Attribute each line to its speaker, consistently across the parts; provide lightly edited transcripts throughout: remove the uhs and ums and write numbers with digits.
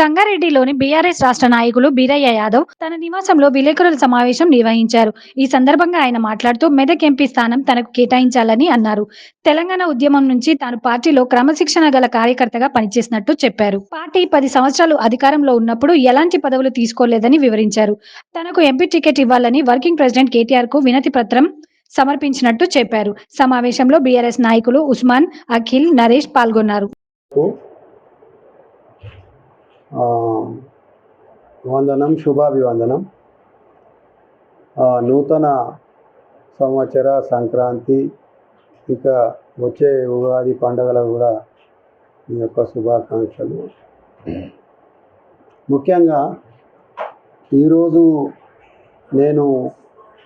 Speaker 1: సంగారెడ్డిలోని BRS రాష్ట్ర నాయకులు బీరయ్య యాదవ్ తన నివాసంలో విలేకరుల సమావేశం నిర్వహించారు. ఈ సందర్భంగా ఆయన మాట్లాడుతూ మెదక్ ఎంపీ స్థానం తనకు కేటాయించాలని అన్నారు. తెలంగాణ ఉద్యమం నుంచి తాను పార్టీలో క్రమశిక్షణ గల కార్యకర్తగా పనిచేసినట్టు చెప్పారు. పార్టీ 10 సంవత్సరాలు అధికారంలో ఉన్నప్పుడు ఎలాంటి పదవులు తీసుకోలేదని వివరించారు. తనకు ఎంపీ టికెట్ ఇవ్వాలని వర్కింగ్ ప్రెసిడెంట్ కేటీఆర్ కు వినతి పత్రం సమర్పించినట్టు చెప్పారు. సమావేశంలో బీఆర్ఎస్ నాయకులు ఉస్మాన్, అఖిల్, నరేష్ పాల్గొన్నారు.
Speaker 2: వందనం, శుభాభివందనం. నూతన సంవత్సర సంక్రాంతి ఇంకా వచ్చే ఉగాది పండుగలకు కూడా ఈ యొక్క శుభాకాంక్షలు. ముఖ్యంగా ఈరోజు నేను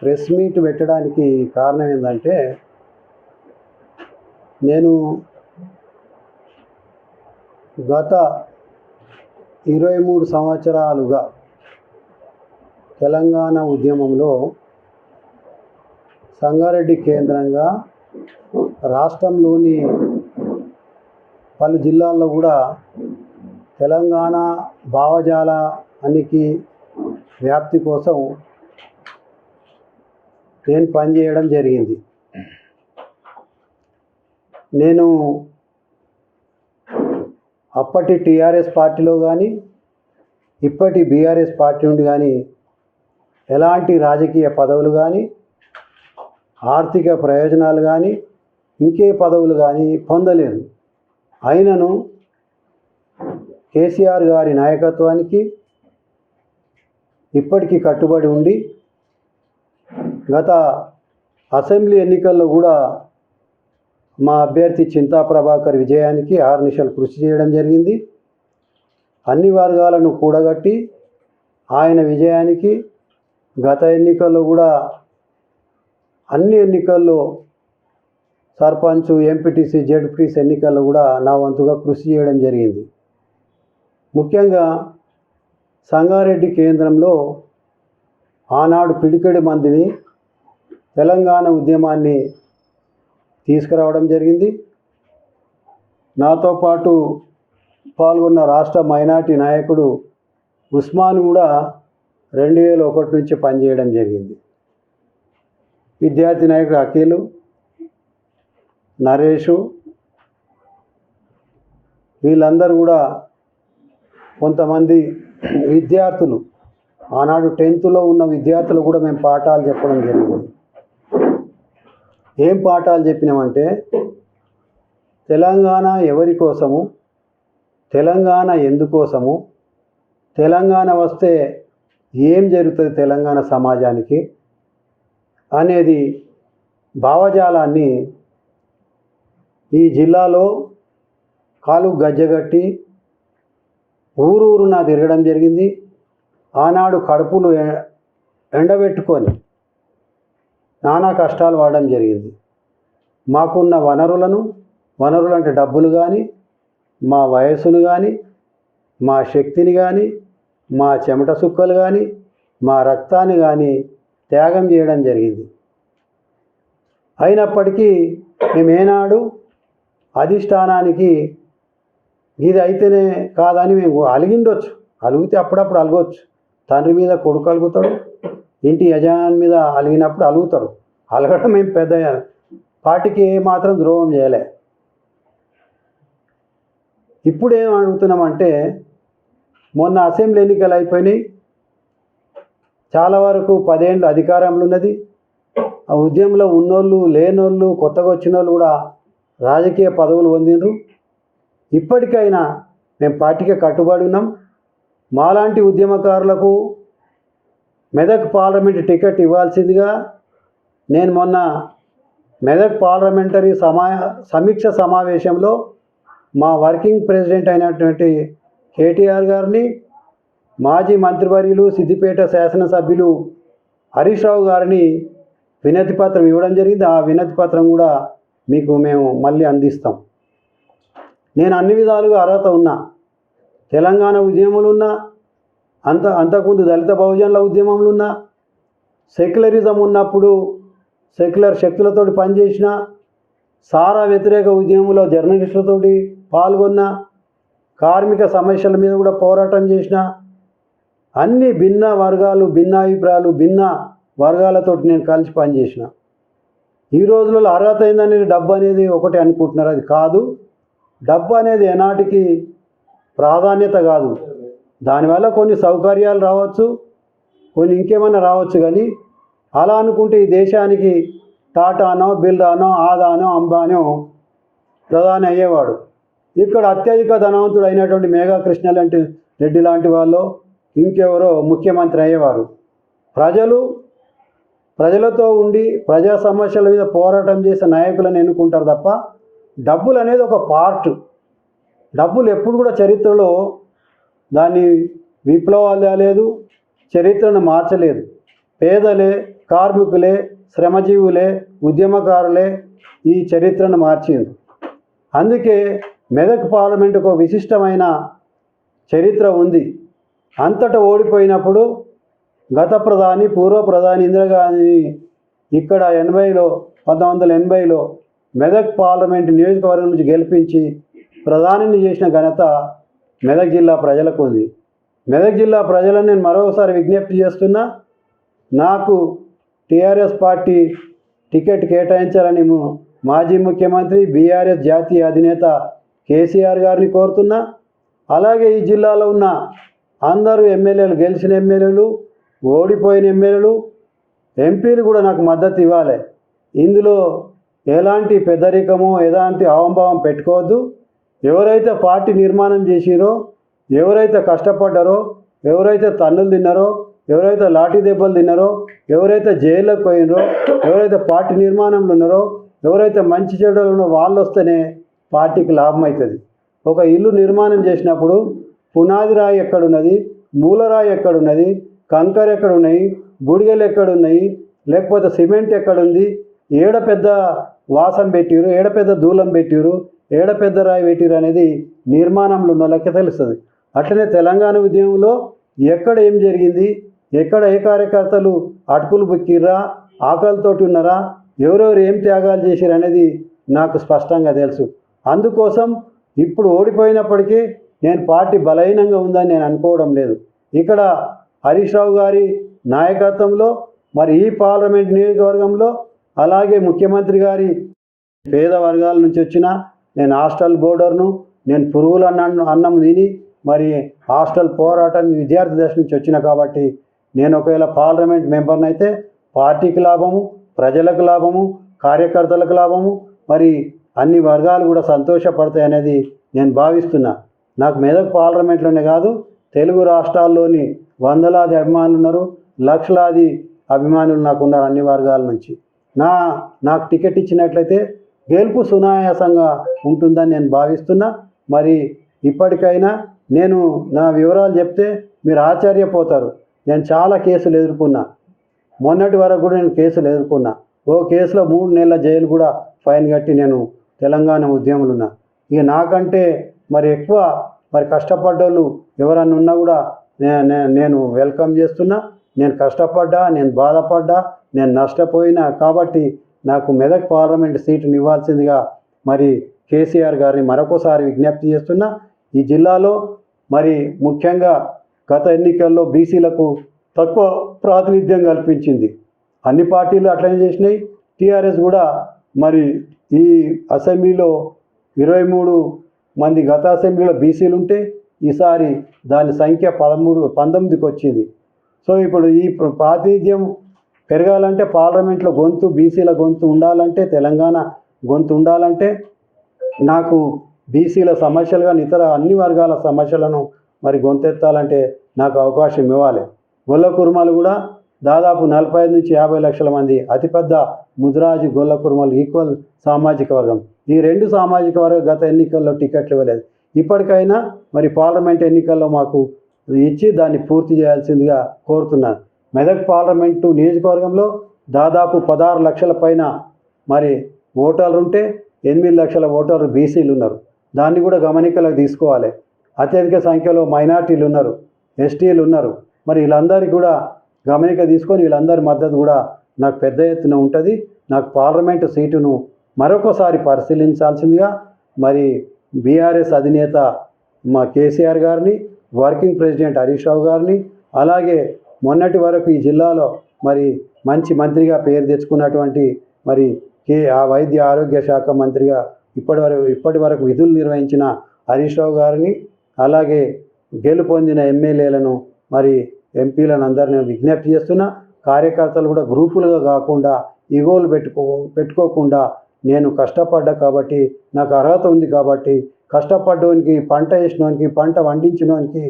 Speaker 2: ప్రెస్ మీట్ పెట్టడానికి కారణం ఏంటంటే, నేను గత 23 సంవత్సరాలుగా తెలంగాణ ఉద్యమంలో సంగారెడ్డి కేంద్రంగా రాష్ట్రంలోని పలు జిల్లాల్లో కూడా తెలంగాణ భావజాలానికి వ్యాప్తి కోసం నేను పనిచేయడం జరిగింది. నేను అప్పటి టీఆర్ఎస్ పార్టీలో కానీ ఇప్పటి బీఆర్ఎస్ పార్టీ నుండి కానీ ఎలాంటి రాజకీయ పదవులు కానీ ఆర్థిక ప్రయోజనాలు కానీ ఇంకే పదవులు కానీ పొందలేదు. అయినను కేసీఆర్ గారి నాయకత్వానికి ఇప్పటికీ కట్టుబడి ఉండి గత అసెంబ్లీ ఎన్నికల్లో కూడా మా అభ్యర్థి చింతా ప్రభాకర్ విజయానికి ఆర్నిశలు కృషి చేయడం జరిగింది. అన్ని వర్గాలను కూడగట్టి ఆయన విజయానికి గత ఎన్నికల్లో కూడా అన్ని ఎన్నికల్లో సర్పంచ్, ఎంపీటీసీ, జెడ్పీటీసీ ఎన్నికల్లో కూడా నా వంతుగా కృషి చేయడం జరిగింది. ముఖ్యంగా సంగారెడ్డి కేంద్రంలో ఆనాడు పిడికెడు మందిని తెలంగాణ ఉద్యమాన్ని తీసుకురావడం జరిగింది. నాతో పాటు పాల్గొన్న రాష్ట్ర మైనార్టీ నాయకుడు ఉస్మాన్ కూడా 2001 నుంచి పనిచేయడం జరిగింది. విద్యార్థి నాయకుడు అఖిల్, నరేషు వీళ్ళందరూ కూడా కొంతమంది విద్యార్థులు ఆనాడు 10th ఉన్న విద్యార్థులు కూడా మేము పాఠాలు చెప్పడం జరిగింది. ఏం పాఠాలు చెప్పినామంటే, తెలంగాణ ఎవరి కోసము, తెలంగాణ ఎందుకోసము, తెలంగాణ వస్తే ఏం జరుగుతుంది తెలంగాణ సమాజానికి అనేది భావజాలాన్ని ఈ జిల్లాలో కాలు గజ్జగట్టి ఊరూరున తిరగడం జరిగింది. ఆనాడు కడుపులు ఎండబెట్టుకొని నానా కష్టాలు పడడం జరిగింది. మాకున్న వనరులు అంటే డబ్బులు కానీ, మా వయస్సును కానీ, మా శక్తిని కానీ, మా చెమట సుక్కలు కానీ, మా రక్తాన్ని కానీ త్యాగం చేయడం జరిగింది. అయినప్పటికీ మేమేనాడు అధిష్టానానికి ఇది అయితేనే కాదని మేము అలిగిండొచ్చు, అలిగితే అప్పుడప్పుడు అలగవచ్చు. తండ్రి మీద కొడుకు అలుగుతాడు, ఇంటి యజమాని మీద అలిగినప్పుడు అలుగుతాడు. అలగడం మేము పెద్ద పార్టీకి ఏమాత్రం ద్రోహం చేయలే. ఇప్పుడేం అడుగుతున్నామంటే, మొన్న అసెంబ్లీ ఎన్నికలు అయిపోయినాయి. చాలా వరకు 10 ఏళ్ళు అధికారంలో ఉన్నది. ఆ ఉద్యమంలో ఉన్నోళ్ళు, లేనోళ్ళు, కొత్తగా వచ్చిన వాళ్ళు కూడా రాజకీయ పదవులు పొందినరు. ఇప్పటికైనా మేము పార్టీకి కట్టుబడి ఉన్నాం. మాలాంటి ఉద్యమకారులకు మెదక్ పార్లమెంటు టికెట్ ఇవ్వాల్సిందిగా నేను మొన్న మెదక్ పార్లమెంటరీ సమీక్ష సమావేశంలో మా వర్కింగ్ ప్రెసిడెంట్ అయినటువంటి కేటీఆర్ గారిని, మాజీ మంత్రివర్యులు సిద్దిపేట శాసనసభ్యులు హరీష్ రావు గారిని వినతి పత్రం ఇవ్వడం జరిగింది. ఆ వినతి పత్రం కూడా మీకు మేము మళ్ళీ అందిస్తాం. నేను అన్ని విధాలుగా అర్హత ఉన్నా. తెలంగాణ ఉద్యమంలో ఉన్నా, అంతకుముందు దళిత బహుజనుల ఉద్యమంలో ఉన్నా, సెక్యులరిజం ఉన్నప్పుడు సెక్యులర్ శక్తులతోటి పనిచేసిన, సారా వ్యతిరేక ఉద్యమంలో జర్నలిస్టులతోటి పాల్గొన్న, కార్మిక సమస్యల మీద కూడా పోరాటం చేసిన. అన్ని భిన్న వర్గాలు, భిన్న అభిప్రాయాలు, భిన్న వర్గాలతో నేను కలిసి పనిచేసిన. ఈ రోజులలో అర్హత అయిందనేది డబ్బు అనేది ఒకటి అనుకుంటున్నారు, అది కాదు. డబ్బు అనేది ఏనాటికి ప్రాధాన్యత కాదు. దానివల్ల కొన్ని సౌకర్యాలు రావచ్చు, కొన్ని ఇంకేమైనా రావచ్చు, కానీ అలా అనుకుంటే ఈ దేశానికి టాటానో, బిర్లానో, ఆదానో, అంబానో ప్రధాని అయ్యేవాడు. ఇక్కడ అత్యధిక ధనవంతుడు అయినటువంటి మేఘా కృష్ణ లాంటి రెడ్డి లాంటి వాళ్ళు ఇంకెవరో ముఖ్యమంత్రి అయ్యేవారు. ప్రజలతో ఉండి ప్రజా సమస్యల మీద పోరాటం చేసే నాయకులను ఎన్నుకుంటారు తప్ప డబ్బులు అనేది ఒక పార్ట్. డబ్బులు ఎప్పుడు కూడా చరిత్రలో దాన్ని విప్లవాలు తేలేదు, చరిత్రను మార్చలేదు. పేదలే, కార్మికులే, శ్రమజీవులే, ఉద్యమకారులే ఈ చరిత్రను మార్చింది. అందుకే మెదక్ పార్లమెంటుకు ఒక విశిష్టమైన చరిత్ర ఉంది. అంతటా ఓడిపోయినప్పుడు గత ప్రధాని, పూర్వ ప్రధాని ఇందిరాగాంధీ ఇక్కడ 1980లో మెదక్ పార్లమెంటు నియోజకవర్గం నుంచి గెలిపించి ప్రధానిని చేసిన ఘనత మెదక్ జిల్లా ప్రజలకు ఉంది. మెదక్ జిల్లా ప్రజలను నేను మరోసారి విజ్ఞప్తి చేస్తున్నా, నాకు టీఆర్ఎస్ పార్టీ టికెట్ కేటాయించాలని మాజీ ముఖ్యమంత్రి, బీఆర్ఎస్ జాతీయ అధినేత కేసీఆర్ గారిని కోరుతున్నా. అలాగే ఈ జిల్లాలో ఉన్న అందరూ ఎమ్మెల్యేలు, గెలిచిన ఎమ్మెల్యేలు, ఓడిపోయిన ఎమ్మెల్యేలు, ఎంపీలు కూడా నాకు మద్దతు ఇవ్వాలి. ఇందులో ఎలాంటి పెద్దరికమో ఎలాంటి అహంభావం పెట్టుకోవద్దు. ఎవరైతే పార్టీ నిర్మాణం చేసిరో, ఎవరైతే కష్టపడ్డారో, ఎవరైతే తన్నులు తిన్నారో, ఎవరైతే లాఠీ దెబ్బలు తిన్నారో, ఎవరైతే జైల్లోకి పోయినరో, ఎవరైతే పార్టీ నిర్మాణంలో ఉన్నారో, ఎవరైతే మంచి చెడులు ఉన్నారో వాళ్ళు వస్తేనే పార్టీకి లాభం అవుతుంది. ఒక ఇల్లు నిర్మాణం చేసినప్పుడు పునాది రాయి ఎక్కడున్నది, మూలరాయి ఎక్కడున్నది, కంకర ఎక్కడున్నాయి, బుడిగలు ఎక్కడున్నాయి, లేకపోతే సిమెంట్ ఎక్కడుంది, ఏడ పెద్ద వాసం పెట్టిరు, ఏడ పెద్ద దూలం పెట్టిరు, ఏడ పెద్ద రాయి పెట్టిరు అనేది నిర్మాణంలో ఉన్న వాళ్ళకి తెలుస్తుంది. అట్లనే తెలంగాణ ఉద్యమంలో ఎక్కడ ఏం జరిగింది, ఎక్కడ ఏ కార్యకర్తలు అటుకులు బుక్కిర్రా, ఆకలితోటి ఉన్నారా, ఎవరెవరు ఏం త్యాగాలు చేసిరు అనేది నాకు స్పష్టంగా తెలుసు. అందుకోసం ఇప్పుడు ఓడిపోయినప్పటికీ నేను పార్టీ బలహీనంగా ఉందని నేను అనుకోవడం లేదు. ఇక్కడ హరీష్ రావు గారి నాయకత్వంలో మరి ఈ పార్లమెంట్ నియోజకవర్గంలో అలాగే ముఖ్యమంత్రి గారి పేద వర్గాల నుంచి వచ్చిన నేను హాస్టల్ బోర్డర్ను, నేను పురుగుల అన్నం తిని మరి హాస్టల్ పోరాటం విద్యార్థి దశ నుంచి వచ్చిన కాబట్టి నేను ఒకవేళ పార్లమెంట్ మెంబర్ని అయితే పార్టీకి లాభము, ప్రజలకు లాభము, కార్యకర్తలకు లాభము, మరి అన్ని వర్గాలు కూడా సంతోషపడతాయి అనేది నేను భావిస్తున్నా. నాకు మెదక్ పార్లమెంట్లోనే కాదు, తెలుగు రాష్ట్రాల్లోని వందలాది అభిమానులు ఉన్నారు, లక్షలాది అభిమానులు నాకు ఉన్నారు అన్ని వర్గాల నుంచి. నాకు టికెట్ ఇచ్చినట్లయితే గెలుపు సునాయాసంగా ఉంటుందని నేను భావిస్తున్నా. మరి ఇప్పటికైనా నేను నా వివరాలు చెప్తే మీరు ఆశ్చర్యపోతారు. నేను చాలా కేసులు ఎదుర్కొన్నా, మొన్నటి వరకు కూడా నేను కేసులు ఎదుర్కొన్నా. ఓ కేసులో 3 నెలల జైలు కూడా ఫైన్ కట్టి నేను తెలంగాణ ఉద్యమంలో ఉన్నా. ఇక నాకంటే మరి ఎక్కువ మరి కష్టపడ్డోళ్ళు ఎవరన్నా ఉన్నా కూడా నేను వెల్కమ్ చేస్తున్నా. నేను కష్టపడ్డా, నేను బాధపడ్డా, నేను నష్టపోయినా కాబట్టి నాకు మెదక్ పార్లమెంట్ సీటుని ఇవ్వాల్సిందిగా మరి కేసీఆర్ గారిని మరొకసారి విజ్ఞప్తి చేస్తున్నా. ఈ జిల్లాలో మరి ముఖ్యంగా గత ఎన్నికల్లో బీసీలకు తక్కువ ప్రాతినిధ్యం కల్పించింది. అన్ని పార్టీలు అట్లనే చేసినాయి. టీఆర్ఎస్ కూడా మరి ఈ అసెంబ్లీలో 23 మంది గత అసెంబ్లీలో బీసీలు ఉంటే ఈసారి దాని సంఖ్య 19కి వచ్చింది. సో ఇప్పుడు ఈ ప్రాతినిధ్యం పెరగాలంటే పార్లమెంట్లో గొంతు, బీసీల గొంతు ఉండాలంటే, తెలంగాణ గొంతు ఉండాలంటే నాకు బీసీల సమస్యలు కానీ ఇతర అన్ని వర్గాల సమస్యలను మరి గొంతెత్తాలంటే నాకు అవకాశం ఇవ్వాలి. గొల్ల కుర్మాలు కూడా దాదాపు 45 నుంచి 50 లక్షల మంది అతిపెద్ద ముదిరాజు గొల్ల కుర్మాలు ఈక్వల్ సామాజిక వర్గం. ఈ 2 సామాజిక వర్గం గత ఎన్నికల్లో టికెట్లు ఇవ్వలేదు. ఇప్పటికైనా మరి పార్లమెంట్ ఎన్నికల్లో మాకు ఇచ్చి దాన్ని పూర్తి చేయాల్సిందిగా కోరుతున్నాను. మెదక్ పార్లమెంటు నియోజకవర్గంలో దాదాపు 16 లక్షల పైన మరి ఓటర్లు ఉంటే 8 లక్షల ఓటర్లు బీసీలు ఉన్నారు. దాన్ని కూడా గమనికలోకి తీసుకోవాలి. అత్యధిక సంఖ్యలో మైనార్టీలు ఉన్నారు, ఎస్టీలు ఉన్నారు. మరి వీళ్ళందరికీ కూడా గమనిక తీసుకొని వీళ్ళందరి మద్దతు కూడా నాకు పెద్ద ఎత్తున ఉంటుంది. నాకు పార్లమెంటు సీటును మరొకసారి పరిశీలించాల్సిందిగా మరి బీఆర్ఎస్ అధినేత మా కేసీఆర్ గారిని, వర్కింగ్ ప్రెసిడెంట్ హరీష్ రావు గారిని, అలాగే మొన్నటి వరకు ఈ జిల్లాలో మరి మంచి మంత్రిగా పేరు తెచ్చుకున్నటువంటి మరి ఆ వైద్య ఆరోగ్య శాఖ మంత్రిగా ఇప్పటి వరకు విధులు నిర్వహించిన హరీష్ రావు గారిని, అలాగే గెలుపొందిన ఎమ్మెల్యేలను మరి ఎంపీలను అందరినీ విజ్ఞప్తి చేస్తున్నా. కార్యకర్తలు కూడా గ్రూపులుగా కాకుండా ఈగోలు పెట్టుకోకుండా నేను కష్టపడ్డా కాబట్టి, నాకు అర్హత ఉంది కాబట్టి, కష్టపడ్డోనికి, పంట వేసినోనికి, పంట పండించినోనికి,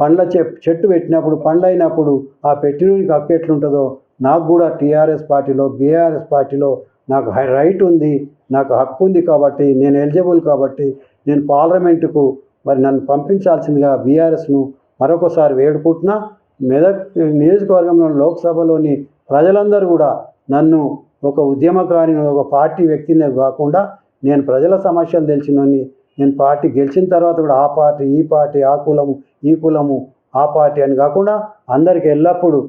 Speaker 2: పండ్ల చెట్టు పెట్టినప్పుడు పండ్లు అయినప్పుడు ఆ పెట్టినోనికి హక్కు ఎట్లుంటుందో నాకు కూడా టీఆర్ఎస్ పార్టీలో, బీఆర్ఎస్ పార్టీలో నాకు రైట్ ఉంది, నాకు హక్కు ఉంది కాబట్టి, నేను ఎలిజిబుల్ కాబట్టి నేను పార్లమెంటుకు మరి నన్ను పంపించాల్సిందిగా బీఆర్ఎస్ను మరొకసారి వేడుకుంటున్నా. మెదక్ నియోజకవర్గంలో లోక్సభలోని ప్రజలందరూ కూడా నన్ను ఒక ఉద్యమకారిని, ఒక పార్టీ వ్యక్తిని కాకుండా నేను ప్రజల సమస్యలు తెలిసినోని, నేను పార్టీ గెలిచిన తర్వాత కూడా ఆ పార్టీ, ఈ పార్టీ, ఆ కులము, ఈ కులము, ఆ పార్టీ అని కాకుండా అందరికీ ఎల్లప్పుడూ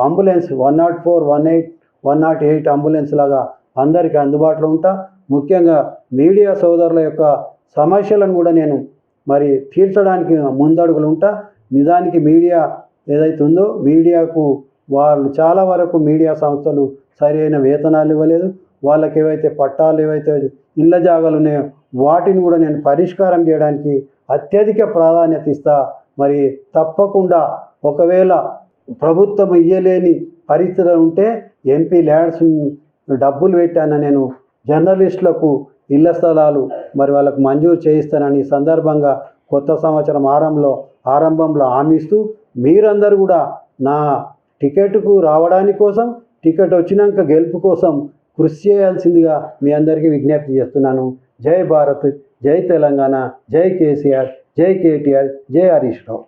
Speaker 2: అంబులెన్స్ 104, 108, 108 అంబులెన్స్ లాగా అందరికీ అందుబాటులో ఉంటా. ముఖ్యంగా మీడియా సోదరుల యొక్క సమస్యలను కూడా నేను మరి తీర్చడానికి ముందడుగులు ఉంటా. నిజానికి మీడియా ఏదైతే ఉందో మీడియాకు వాళ్ళు చాలా వరకు మీడియా సంస్థలు సరైన వేతనాలు ఇవ్వలేదు. వాళ్ళకి ఏవైతే పట్టాలు, ఏవైతే ఇళ్ళ జాగాలు ఉన్నాయో వాటిని కూడా నేను పరిష్కారం చేయడానికి అత్యధిక ప్రాధాన్యత ఇస్తా. మరి తప్పకుండా ఒకవేళ ప్రభుత్వం ఇయ్యలేని పరిస్థితులు ఉంటే ఎంపీ ల్యాడ్స్ డబ్బులు పెట్టాను నేను జర్నలిస్టులకు ఇళ్ల స్థలాలు మరి వాళ్ళకు మంజూరు చేయిస్తానని సందర్భంగా కొత్త సంవత్సరం ఆరంభంలో హామీస్తూ మీరందరూ కూడా నా టికెట్కు రావడానికి కోసం, టికెట్ వచ్చినాక గెలుపు కోసం కృషి చేయాల్సిందిగా మీ అందరికీ విజ్ఞప్తి చేస్తున్నాను. జై భారత్, జై తెలంగాణ, జై కేసీఆర్, జై కేటీఆర్, జై హరీష్ రావు.